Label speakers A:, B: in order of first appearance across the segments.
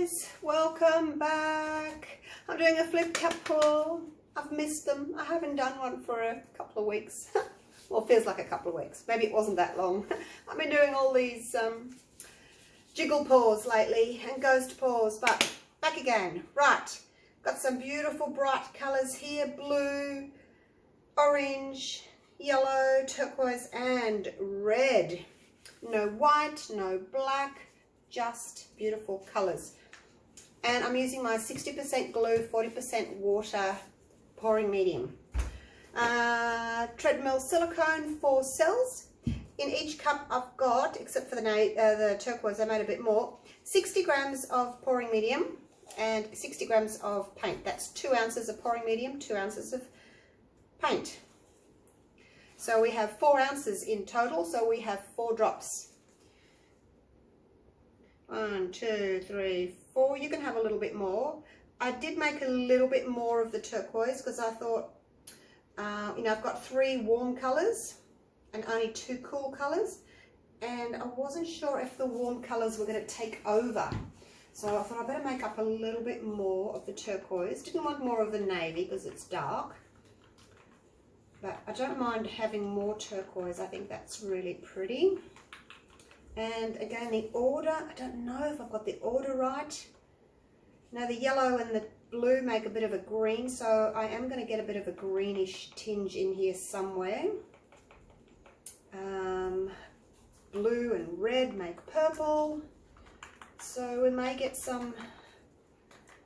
A: guys, welcome back. I'm doing a flip cap haul. I've missed them. I haven't done one for a couple of weeks. Well, it feels like a couple of weeks. Maybe it wasn't that long. I've been doing all these jiggle paws lately and ghost paws, but back again. Right, got some beautiful bright colours here. Blue, orange, yellow, turquoise and red. No white, no black, just beautiful colours. And I'm using my 60% glue, 40% water pouring medium. Treadmill silicone, 4 cells. In each cup I've got, except for the turquoise, I made a bit more, 60 grams of pouring medium and 60 grams of paint. That's 2 ounces of pouring medium, 2 ounces of paint. So we have 4 ounces in total, so we have 4 drops. 1, 2, 3, 4. You can have a little bit more. I did make a little bit more of the turquoise because I thought, you know, I've got 3 warm colours and only 2 cool colours, and I wasn't sure if the warm colours were going to take over. So I thought I better make up a little bit more of the turquoise. Didn't want more of the navy because it's dark. But I don't mind having more turquoise. I think that's really pretty. And again, the order, I don't know if I've got the order right. Now the yellow and the blue make a bit of a green, so I am going to get a bit of a greenish tinge in here somewhere. Blue and red make purple. So we may get some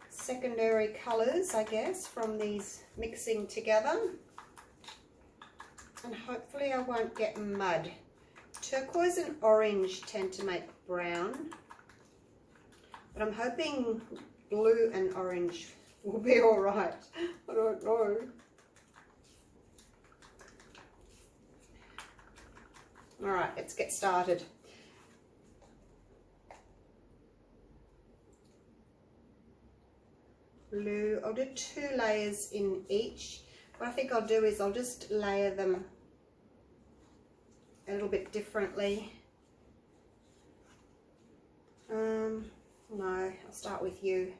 A: secondary colours, I guess, from these mixing together. And hopefully I won't get mud. Turquoise and orange tend to make brown, but I'm hoping blue and orange will be all right. I don't know. All right, let's get started. Blue, I'll do 2 layers in each. What I think I'll do is I'll just layer them a little bit differently. No, I'll start with you.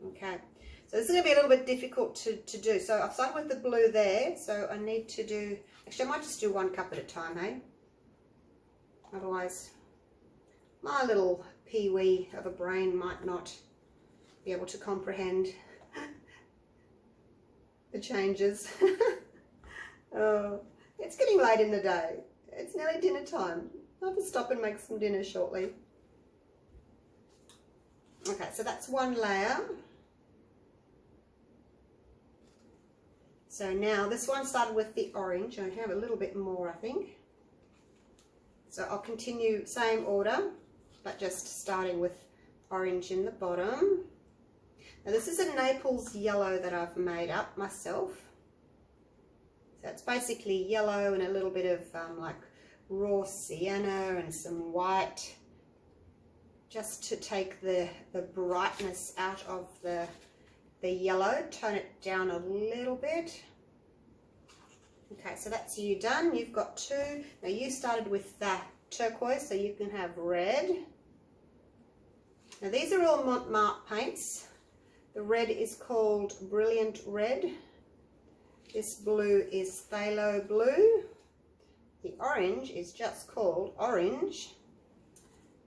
A: Okay, so this is going to be a little bit difficult to do. So I've started with the blue there, so I need to do, actually I might just do 1 cup at a time, hey? Otherwise my little pee-wee of a brain might not be able to comprehend the changes. Oh, it's getting late in the day. It's nearly dinner time. I'll have to stop and make some dinner shortly. Okay, so that's 1 layer. So now this one started with the orange. I have a little bit more, I think. So I'll continue same order, but just starting with orange in the bottom. Now this is a Naples yellow that I've made up myself. So it's basically yellow and a little bit of like raw sienna and some white, just to take the brightness out of the yellow, tone it down a little bit. Okay, so that's you done. You've got 2. Now you started with that turquoise, so you can have red. Now these are all Mont Marte paints. The red is called Brilliant Red. This blue is Phthalo Blue. The orange is just called Orange.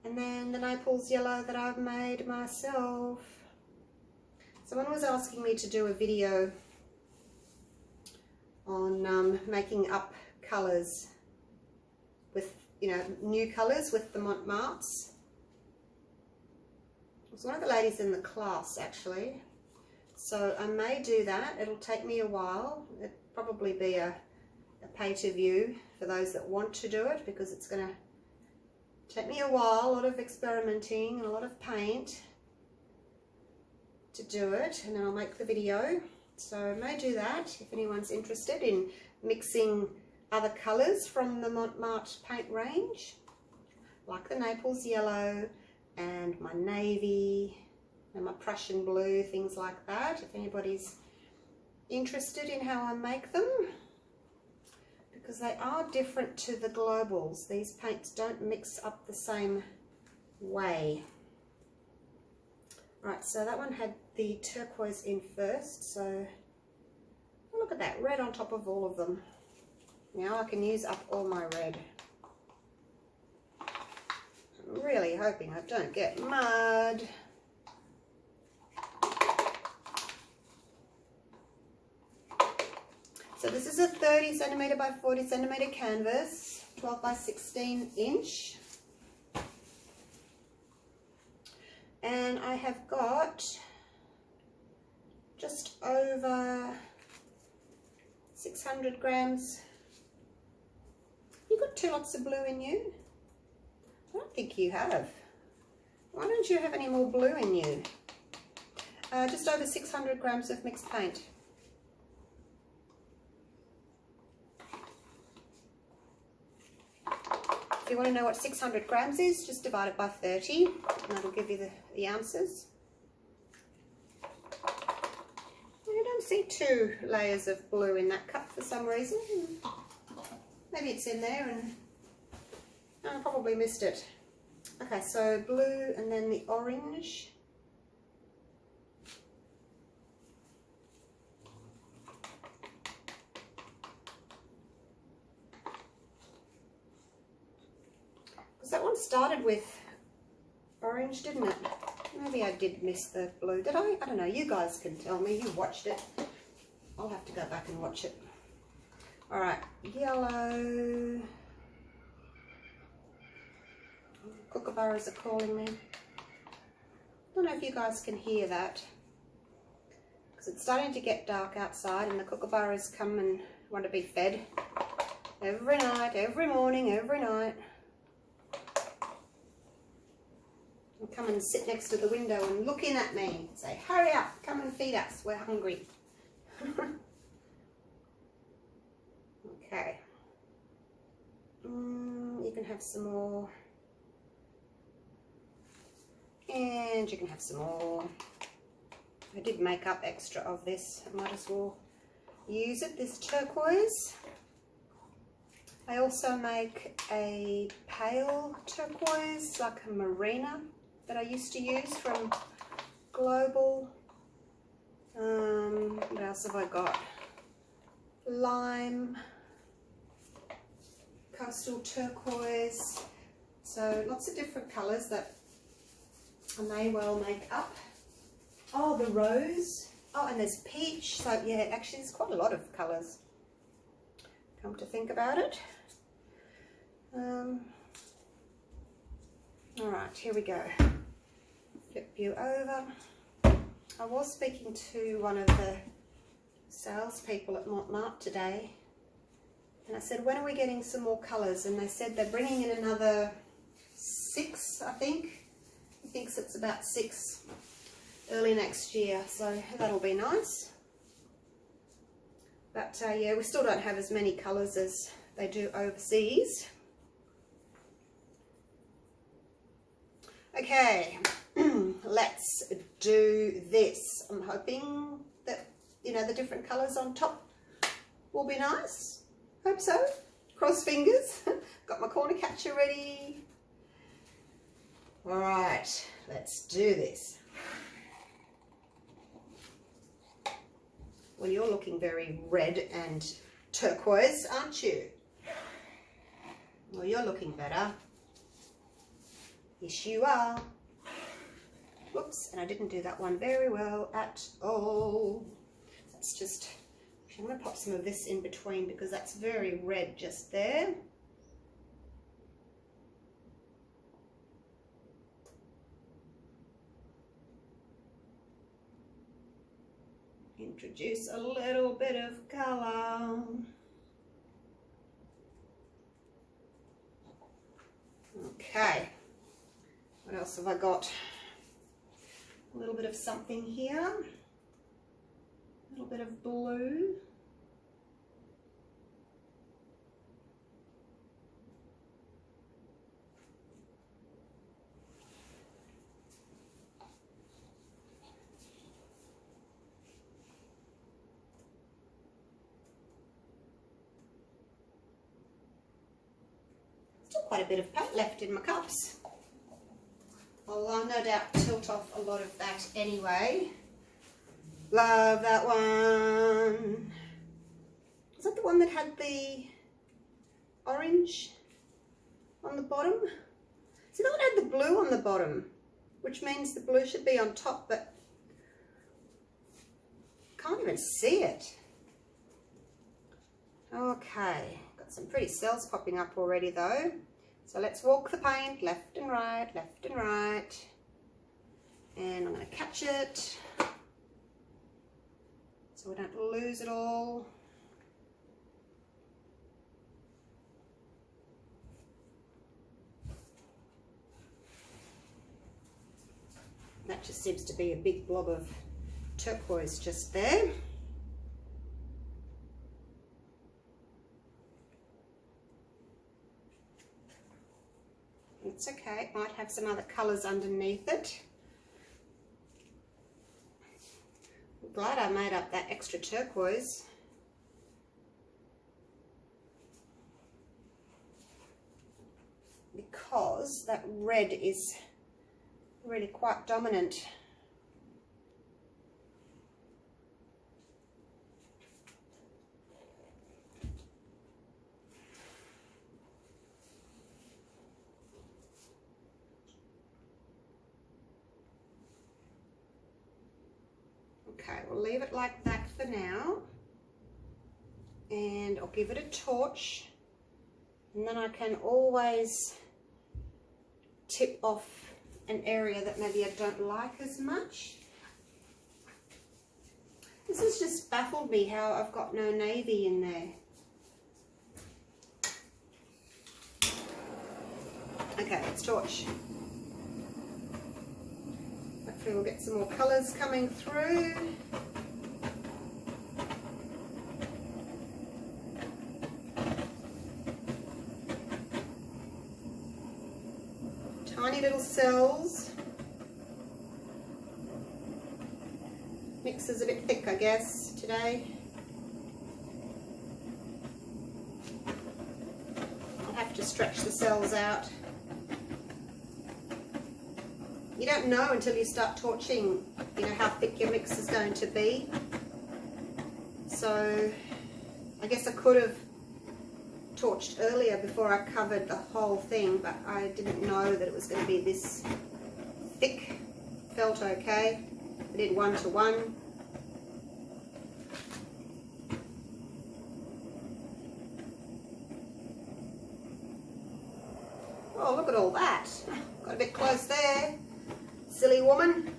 A: And then the Naples yellow that I've made myself. Someone was asking me to do a video on making up colours with, you know, new colours with the Mont Martes. It was one of the ladies in the class actually. So I may do that. It'll take me a while. It'll probably be a pay to view for those that want to do it, because it's going to take me a while, a lot of experimenting and a lot of paint to do it, and then I'll make the video. So I may do that if anyone's interested in mixing other colours from the Mont Marte paint range, like the Naples yellow and my navy and my Prussian blue, things like that, if anybody's interested in how I make them, because they are different to the globals. These paints don't mix up the same way. Right, so that one had the turquoise in first, so look at that, red on top of all of them. Now I can use up all my red. I'm really hoping I don't get mud. So this is a 30 centimeter by 40 centimeter canvas, 12 by 16 inch. And I have got just over 600 grams. You got 2 lots of blue in you? I don't think you have. Why don't you have any more blue in you? Just over 600 grams of mixed paint. If you want to know what 600 grams is, just divide it by 30 and that'll give you the ounces. I don't see 2 layers of blue in that cup for some reason. Maybe it's in there and I probably missed it. Okay, so blue and then the orange. That one started with orange, didn't it? Maybe I did miss the blue. Did I? I don't know. You guys can tell me. You watched it. I'll have to go back and watch it. All right. Yellow. Kookaburras are calling me. I don't know if you guys can hear that. Because it's starting to get dark outside and the kookaburras come and want to be fed. Every night, every morning, every night. And come and sit next to the window and look in at me. Say, hurry up, come and feed us, we're hungry. Okay. You can have some more. And you can have some more. I did make up extra of this. I might as well use it, this turquoise. I also make a pale turquoise, like a marina, that I used to use from Global. What else have I got? Lime, coastal turquoise. So lots of different colours that I may well make up. Oh, the rose. Oh, and there's peach. So yeah, actually there's quite a lot of colours, come to think about it. All right, here we go. Flip you over. I was speaking to one of the salespeople at Mont Marte today, and I said, when are we getting some more colours? And they said they're bringing in another 6, I think. He thinks it's about 6 early next year, so that'll be nice. But yeah, we still don't have as many colours as they do overseas. Okay, let's do this. I'm hoping that, you know, the different colours on top will be nice. Hope so. Cross fingers. Got my corner catcher ready. All right, let's do this. Well, you're looking very red and turquoise, aren't you? Well, you're looking better. Yes, you are. Whoops, and I didn't do that one very well at all. That's just, I'm going to pop some of this in between because that's very red just there. Introduce a little bit of colour. Okay. What else have I got? A little bit of something here. A little bit of blue. Still quite a bit of paint left in my cups. I'll no doubt tilt off a lot of that anyway. Love that one. Is that the one that had the orange on the bottom? See, that one had the blue on the bottom, which means the blue should be on top, but can't even see it. Okay, got some pretty cells popping up already though. So let's walk the paint left and right, left and right. And I'm going to catch it so we don't lose it all. That just seems to be a big blob of turquoise just there. It's okay, it might have some other colours underneath it. I'm glad I made up that extra turquoise. Because that red is really quite dominant. Okay, we'll leave it like that for now, and I'll give it a torch, and then I can always tip off an area that maybe I don't like as much. This has just baffled me how I've got no navy in there. Okay, let's torch. Hopefully we'll get some more colours coming through. Tiny little cells. Mix is a bit thick, I guess, today. I'll have to stretch the cells out. You don't know until you start torching, you know, how thick your mix is going to be. So I guess I could have torched earlier before I covered the whole thing, but I didn't know that it was going to be this thick. Felt okay. I did 1 to 1. Oh, look at all that. Got a bit close there. Silly woman.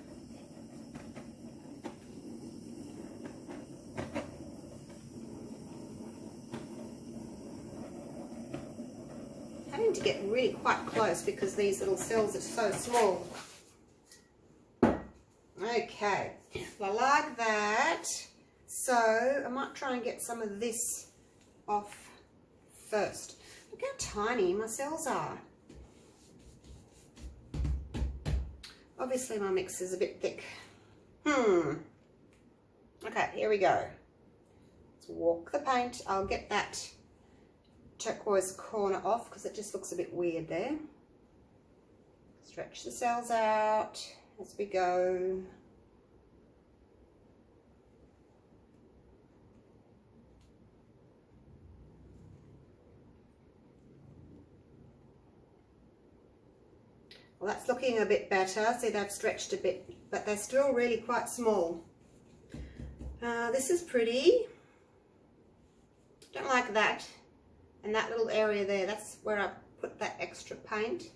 A: Having to get really quite close because these little cells are so small. Okay, I like that. So I might try and get some of this off first. Look how tiny my cells are. Obviously my mix is a bit thick. Okay, here we go. Let's walk the paint. I'll get that turquoise corner off because it just looks a bit weird there. Stretch the cells out as we go. Well, that's looking a bit better. See, they've stretched a bit, but they're still really quite small. This is pretty. Don't like that. And that little area there, that's where I put that extra paint.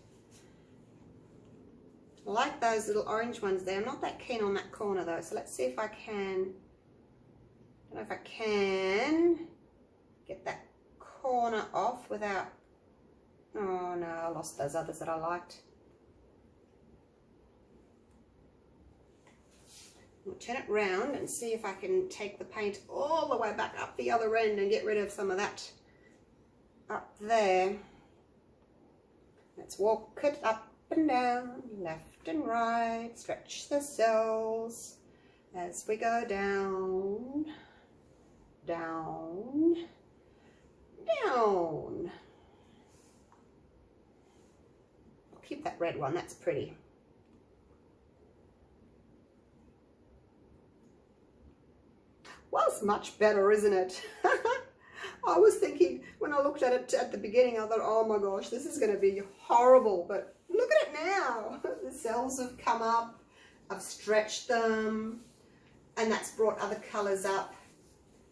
A: I like those little orange ones there. I'm not that keen on that corner though, so let's see if I can, I don't know if I can get that corner off without, oh no, I lost those others that I liked. I'll turn it round and see if I can take the paint all the way back up the other end and get rid of some of that up there. Let's walk it up and down, left and right, stretch the cells as we go down, down, down. I'll keep that red one, that's pretty. much better, isn't it? I was thinking, when I looked at it at the beginning, I thought, oh my gosh, this is going to be horrible. But look at it now. The cells have come up. I've stretched them. And that's brought other colours up.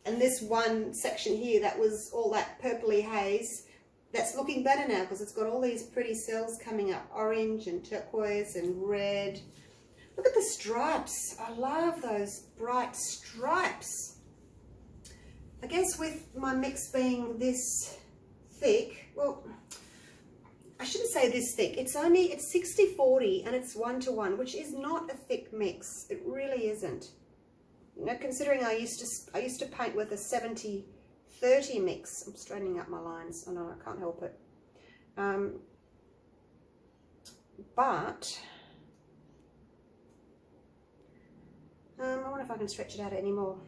A: And this one section here, that was all that purpley haze, that's looking better now because it's got all these pretty cells coming up. Orange and turquoise and red. Look at the stripes. I love those bright stripes. I guess with my mix being this thick, well, I shouldn't say this thick. It's 60-40 and it's 1-to-1, which is not a thick mix. It really isn't. You know, considering I used to paint with a 70-30 mix. I'm straightening up my lines. Oh no, I can't help it. But I wonder if I can stretch it out anymore.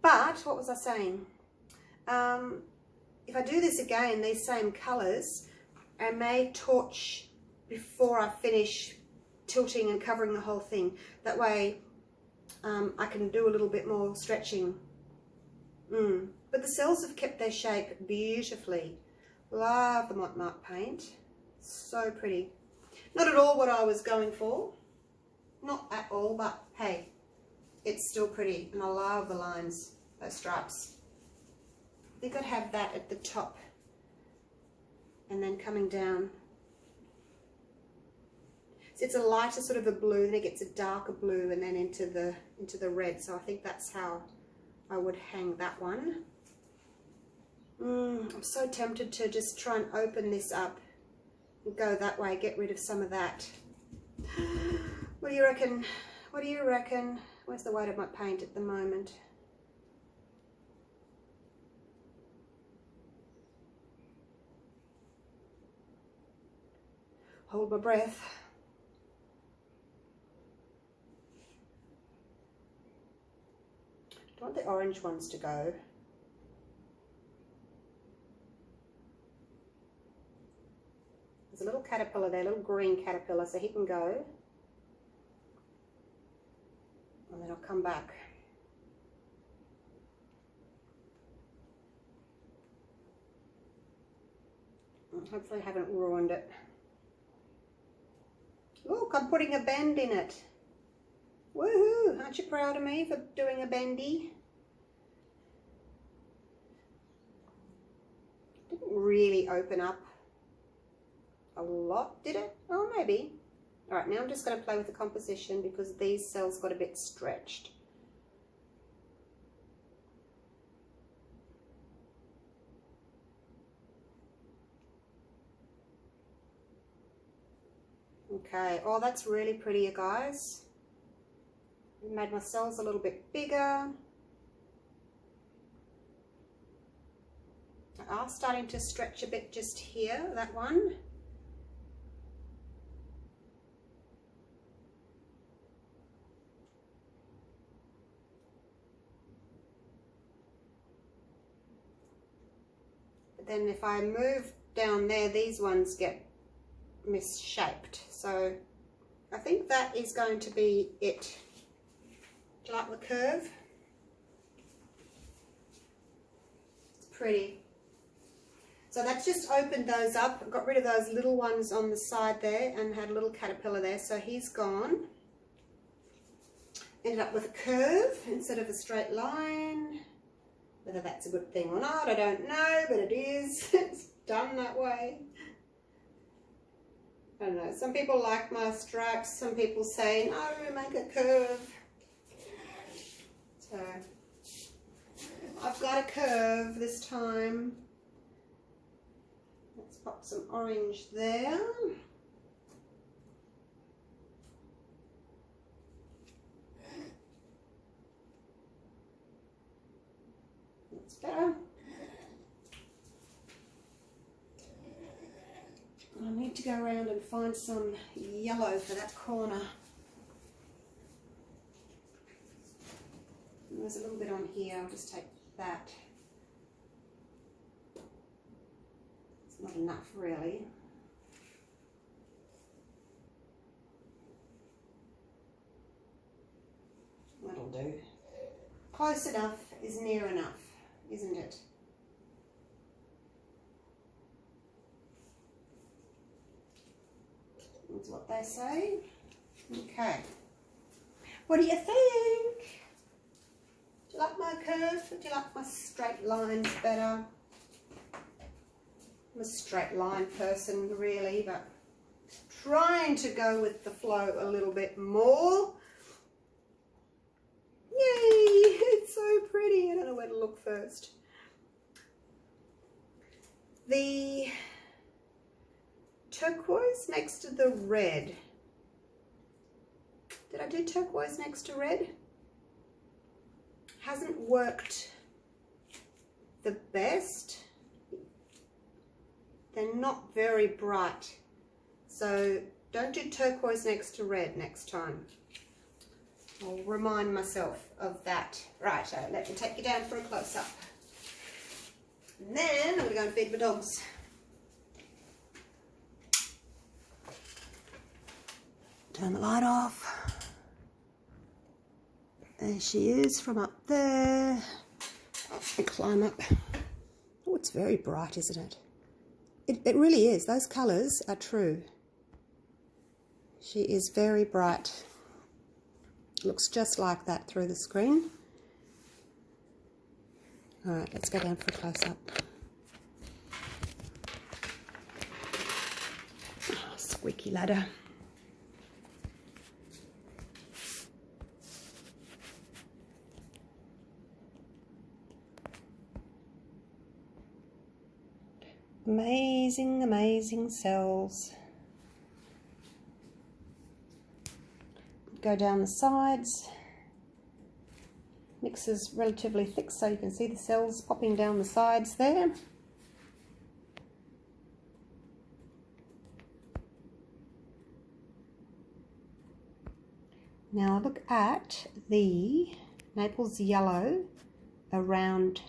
A: But what was I saying? If I do this again, these same colours, I may torch before I finish tilting and covering the whole thing. That way I can do a little bit more stretching. But the cells have kept their shape beautifully. Love the Mont Marte paint. So pretty. Not at all what I was going for. Not at all, but hey, it's still pretty. And I love the lines, those stripes. I think I'd have that at the top and then coming down. So it's a lighter sort of a blue, then it gets a darker blue and then into the red. So I think that's how I would hang that one. I'm so tempted to just try and open this up and go that way, get rid of some of that. What do you reckon? What do you reckon? Where's the weight of my paint at the moment? Hold my breath. I want the orange ones to go. There's a little caterpillar there, a little green caterpillar, so he can go. And then I'll come back. Hopefully I haven't ruined it. Look, I'm putting a bend in it. Woohoo! Aren't you proud of me for doing a bendy? Didn't really open up a lot, did it? Oh, maybe. Alright, now I'm just going to play with the composition because these cells got a bit stretched. Okay, oh, that's really pretty, you guys. Made my cells a little bit bigger. They are starting to stretch a bit just here, that one. But then if I move down there, these ones get misshaped. So I think that is going to be it. Do you like the curve? It's pretty. So that's just opened those up, got rid of those little ones on the side there and had a little caterpillar there, so he's gone. Ended up with a curve instead of a straight line. Whether that's a good thing or not, I don't know, but it is. It's done that way. I don't know, some people like my stripes, some people say, no, make a curve. So, I've got a curve this time. Let's pop some orange there. That's better. I need to go around and find some yellow for that corner. And there's a little bit on here, I'll just take that. It's not enough really. That'll do. close enough is near enough, isn't it? That's what they say. Okay. What do you think? Do you like my curve or do you like my straight lines better? I'm a straight line person really, but trying to go with the flow a little bit more. Yay! It's so pretty. I don't know where to look first. The turquoise next to the red. Did I do turquoise next to red? Hasn't worked the best. They're not very bright. So don't do turquoise next to red next time. I'll remind myself of that. Right, so let me take you down for a close-up. And then I'm going to go and feed my dogs. Turn the light off. There she is from up there. I'll climb up. Oh, it's very bright, isn't it? It really is. Those colours are true. She is very bright. Looks just like that through the screen. Alright, let's go down for a close-up. Oh, squeaky ladder. Amazing, amazing cells. Go down the sides. Mix is relatively thick so you can see the cells popping down the sides there. Now look at the Naples yellow around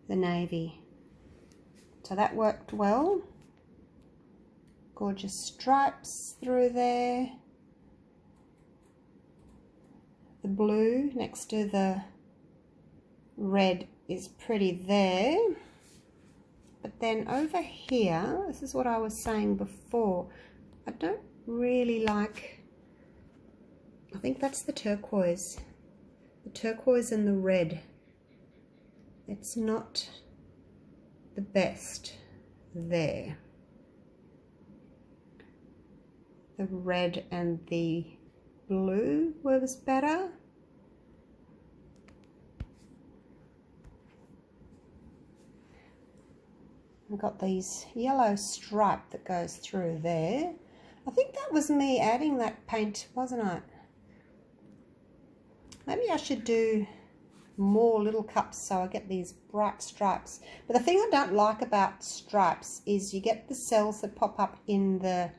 A: the navy. So that worked well. Gorgeous stripes through there. The blue next to the red is pretty there. But then over here, this is what I was saying before, I don't really like, I think that's the turquoise. The turquoise and the red. It's not the best there. The red and the blue was better. I've got these yellow stripe that goes through there. I think that was me adding that paint, wasn't it? Maybe I should do more little cups so I get these bright stripes. But the thing I don't like about stripes is you get the cells that pop up in the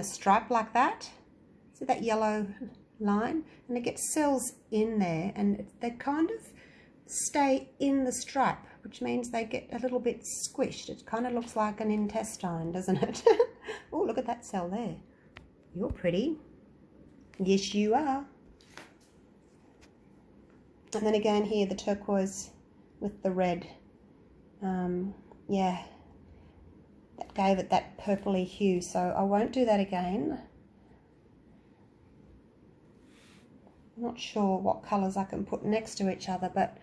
A: stripe like that. See that yellow line? And it gets cells in there and they kind of stay in the stripe, which means they get a little bit squished. It kind of looks like an intestine, doesn't it? Oh, look at that cell there. You're pretty. Yes, you are. And then again here, the turquoise with the red. Yeah, that gave it that purpley hue, so I won't do that again. I'm not sure what colours I can put next to each other, but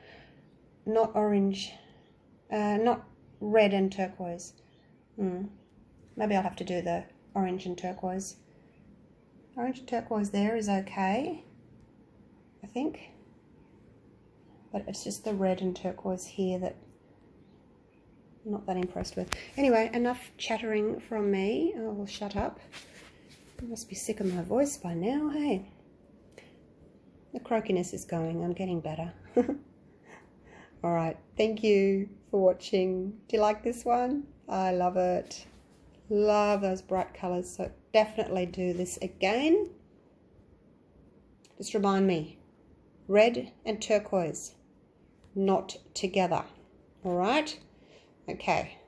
A: not orange, not red and turquoise. Maybe I'll have to do the orange and turquoise. Orange and turquoise there is okay, I think. But it's just the red and turquoise here that I'm not that impressed with. Anyway, enough chattering from me. I will shut up. You must be sick of my voice by now, hey? The croakiness is going. I'm getting better. Alright, thank you for watching. Do you like this one? I love it. Love those bright colours, so definitely do this again. Just remind me, red and turquoise, not together. Alright? Okay.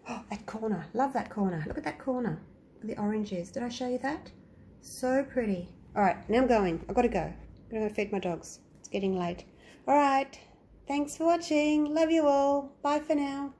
A: Oh, that corner. Love that corner. Look at that corner with the oranges. Did I show you that? So pretty. Alright, now I'm going. I've got to go. I'm going to feed my dogs. It's getting late. All right. Thanks for watching. Love you all. Bye for now.